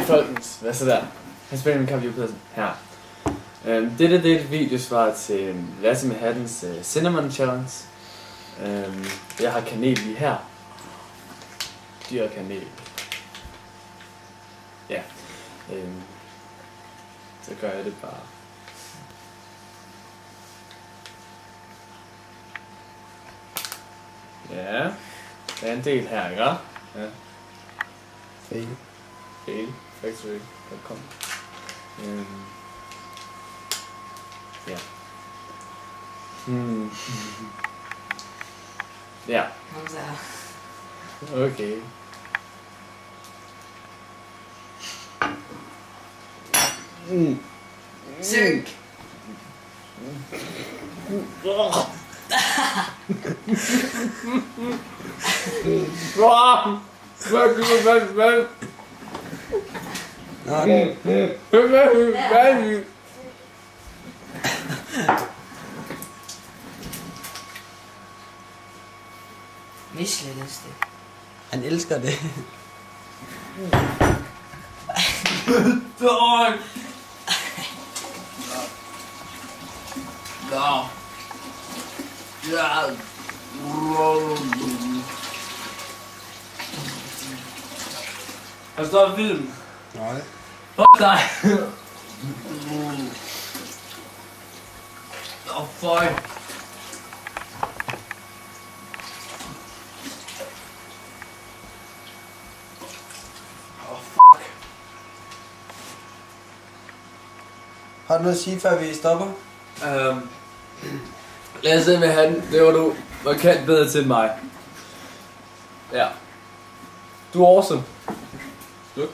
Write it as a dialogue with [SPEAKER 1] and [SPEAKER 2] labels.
[SPEAKER 1] folkens. Hvad så der? Han spiller med Carl Pedersen her. Dette er et videosvar til Lasse med Hattens Cinnamon Challenge. Jeg har kanel lige her. Dyr kanel. Ja. Så gør jeg det bare. Ja. Der er en del her, ikke? Ja.
[SPEAKER 2] Fail.
[SPEAKER 1] Factory.com. Ja. Ja. Okay.
[SPEAKER 3] Synk.
[SPEAKER 1] Hvad?
[SPEAKER 3] Misledes det.
[SPEAKER 2] Han elsker det.
[SPEAKER 1] Han står i film.
[SPEAKER 2] Nej.
[SPEAKER 1] Fuck dig. Fuck.
[SPEAKER 2] Har du noget at sige, før vi stopper?
[SPEAKER 1] Lasse med han, det var du markant bedre til mig. Ja. Du er awesome. Slut.